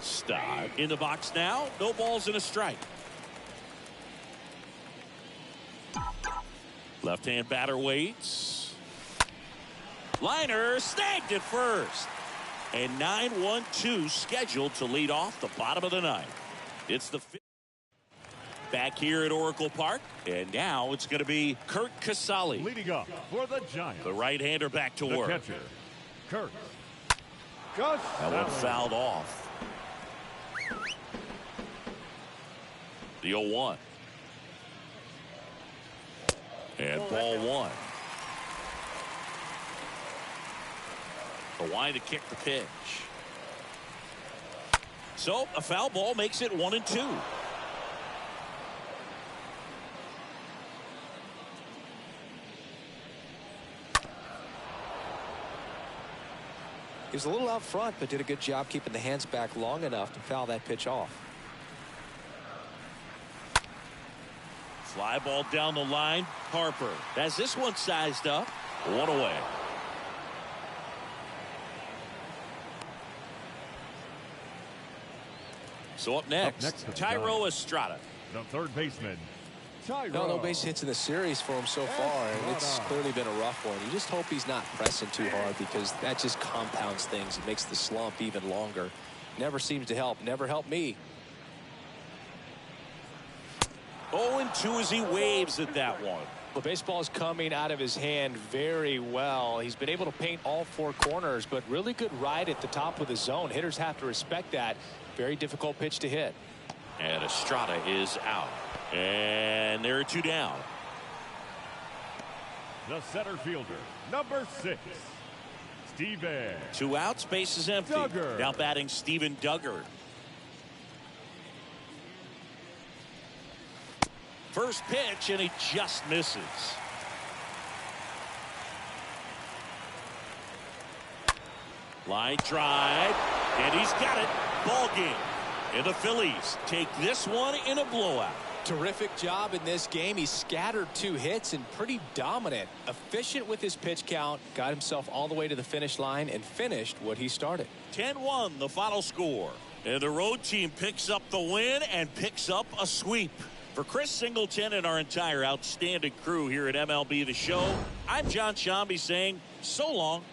Stott in the box now. No balls and a strike. Left-hand batter waits. Liner snagged at first. And 9-1-2 scheduled to lead off the bottom of the 9th. It's the back here at Oracle Park. And now it's going to be Kurt Casale. Leading up for the Giants. The right-hander back to the work. Catcher, Kurt. That one fouled off. The 0-1. And ball 1. Why to kick the pitch. So a foul ball makes it 1-2. He was a little out front, but did a good job keeping the hands back long enough to foul that pitch off. Fly ball down the line. Harper has this one sized up. 1 away. So up next Tyrol Estrada. The third baseman. No base hits in the series for him so far, and it's clearly been a rough one. You just hope he's not pressing too hard, because that just compounds things. It makes the slump even longer. Never seems to help. Never helped me. 0-2 as he waves at that one. The baseball is coming out of his hand very well. He's been able to paint all 4 corners, but really good ride at the top of the zone. Hitters have to respect that. Very difficult pitch to hit. And Estrada is out. And there are 2 down. The center fielder, number 6, Steven. 2 outs, base is empty. Duggar. Now batting Steven Duggar. First pitch, and he just misses. Line drive, and he's got it. Ball game. And the Phillies take this one in a blowout. Terrific job in this game. He scattered 2 hits and pretty dominant. Efficient with his pitch count. Got himself all the way to the finish line and finished what he started. 10-1 the final score. And the road team picks up the win and picks up a sweep. For Chris Singleton and our entire outstanding crew here at MLB The Show, I'm John Shambi saying so long.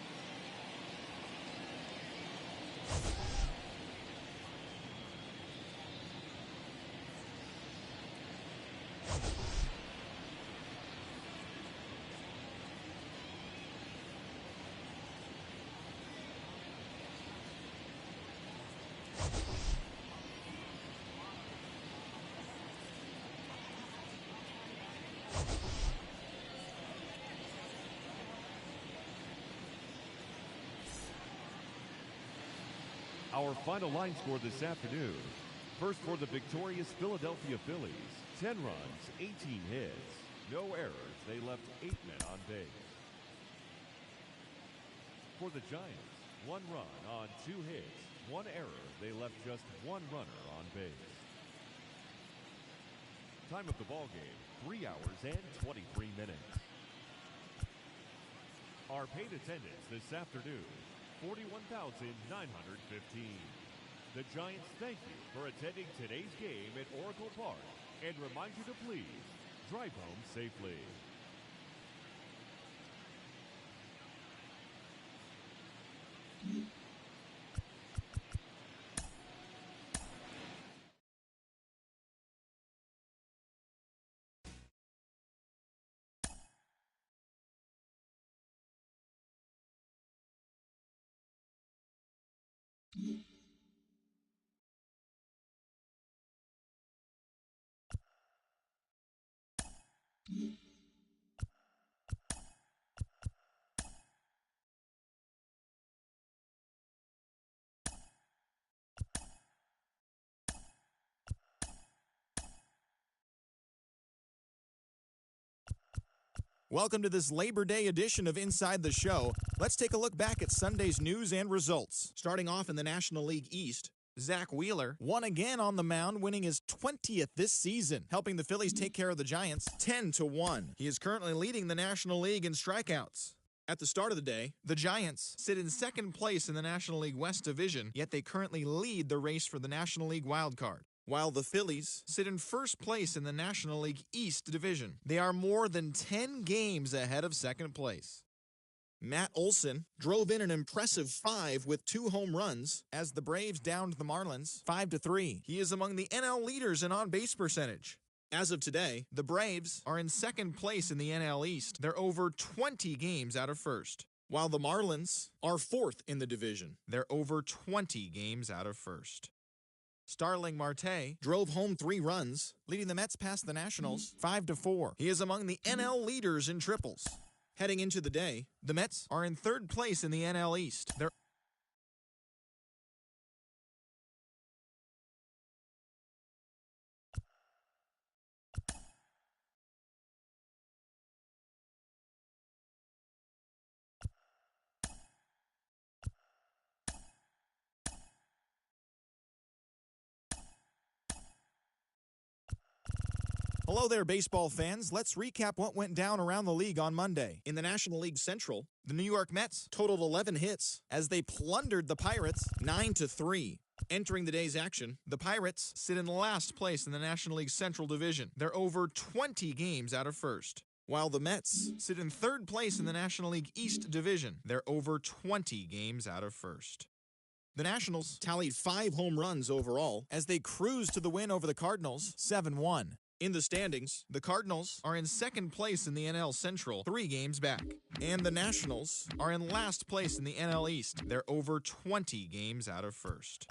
Our final line score this afternoon. First for the victorious Philadelphia Phillies, 10 runs, 18 hits, no errors. They left 8 men on base. For the Giants, 1 run on 2 hits, 1 error. They left just 1 runner on base. Time of the ball game, 3 hours and 23 minutes. Our paid attendance this afternoon, 41,915. The Giants thank you for attending today's game at Oracle Park and remind you to please drive home safely. Welcome to this Labor Day edition of Inside the Show. Let's take a look back at Sunday's news and results. Starting off in the National League East, Zach Wheeler won again on the mound, winning his 20th this season, helping the Phillies take care of the Giants 10-1. He is currently leading the National League in strikeouts. At the start of the day, the Giants sit in second place in the National League West Division, yet they currently lead the race for the National League wildcard. While the Phillies sit in first place in the National League East Division, they are more than 10 games ahead of second place. Matt Olson drove in an impressive 5 with 2 home runs as the Braves downed the Marlins 5-3. He is among the NL leaders in on-base percentage. As of today, the Braves are in second place in the NL East. They're over 20 games out of first. While the Marlins are fourth in the division. They're over 20 games out of first. Starling Marte drove home 3 runs, leading the Mets past the Nationals 5-4. He is among the NL leaders in triples. Heading into the day, the Mets are in third place in the NL East. They're Hello there, baseball fans. Let's recap what went down around the league on Monday. In the National League Central, the New York Mets totaled 11 hits as they plundered the Pirates 9-3. Entering the day's action, the Pirates sit in last place in the National League Central Division. They're over 20 games out of first. While the Mets sit in third place in the National League East Division. They're over 20 games out of first. The Nationals tallied 5 home runs overall as they cruised to the win over the Cardinals 7-1. In the standings, the Cardinals are in second place in the NL Central, 3 games back. And the Nationals are in last place in the NL East. They're over 20 games out of first.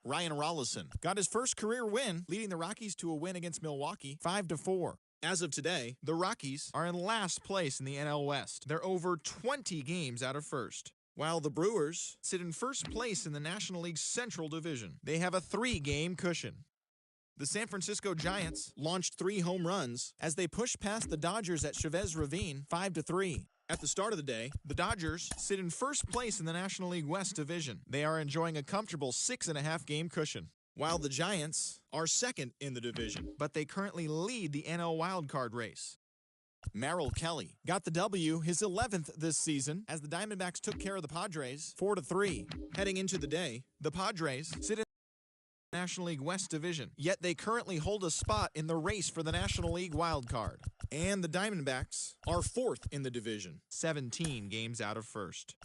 Ryan Rollison got his first career win, leading the Rockies to a win against Milwaukee 5-4. As of today, the Rockies are in last place in the NL West. They're over 20 games out of first. While the Brewers sit in first place in the National League Central Division. They have a 3-game cushion. The San Francisco Giants launched 3 home runs as they pushed past the Dodgers at Chavez Ravine 5-3. At the start of the day, the Dodgers sit in first place in the National League West Division. They are enjoying a comfortable 6.5-game cushion. while the Giants are second in the division, but they currently lead the NL wildcard race. Merrill Kelly got the W, his 11th this season, as the Diamondbacks took care of the Padres 4-3. Heading into the day, the Padres sit in the National League West Division, yet they currently hold a spot in the race for the National League wildcard. And the Diamondbacks are fourth in the division, 17 games out of first.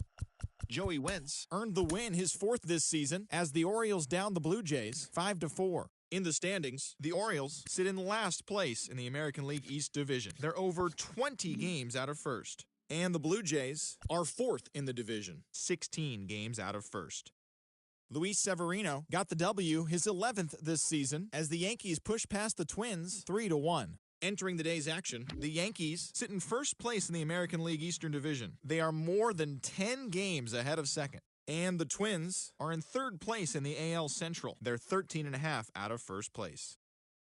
Joey Wentz earned the win, his fourth this season, as the Orioles downed the Blue Jays 5-4. In the standings, the Orioles sit in last place in the American League East Division. They're over 20 games out of first. And the Blue Jays are fourth in the division, 16 games out of first. Luis Severino got the W, his 11th this season, as the Yankees push past the Twins 3-1. Entering the day's action, the Yankees sit in first place in the American League Eastern Division. They are more than 10 games ahead of second. And the Twins are in third place in the AL Central. They're 13.5 out of first place.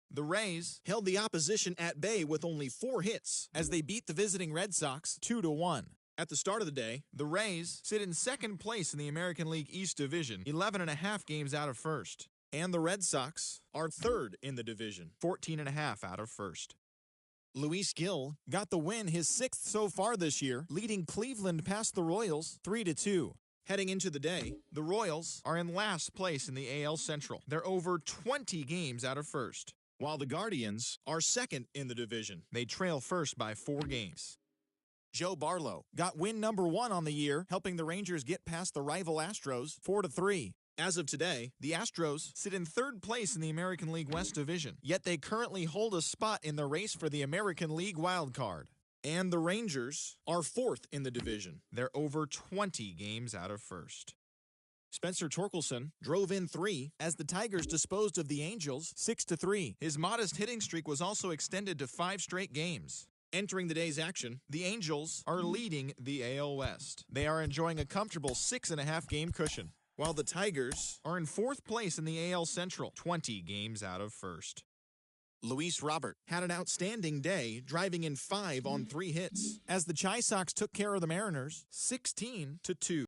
The Rays held the opposition at bay with only 4 hits as they beat the visiting Red Sox 2-1. At the start of the day, the Rays sit in second place in the American League East Division, 11.5 games out of first. And the Red Sox are third in the division, 14.5 out of first. Luis Gil got the win, his 6th so far this year, leading Cleveland past the Royals 3-2. Heading into the day, the Royals are in last place in the AL Central. They're over 20 games out of first, while the Guardians are second in the division. They trail first by 4 games. Joe Barlow got win number 1 on the year, helping the Rangers get past the rival Astros 4-3. As of today, the Astros sit in third place in the American League West Division, yet they currently hold a spot in the race for the American League wildcard. And the Rangers are fourth in the division. They're over 20 games out of first. Spencer Torkelson drove in 3 as the Tigers disposed of the Angels 6-3. His modest hitting streak was also extended to 5 straight games. Entering the day's action, the Angels are leading the AL West. They are enjoying a comfortable 6.5 game cushion, while the Tigers are in 4th place in the AL Central, 20 games out of first. Luis Robert had an outstanding day, driving in 5 on 3 hits, as the Chi Sox took care of the Mariners 16-2.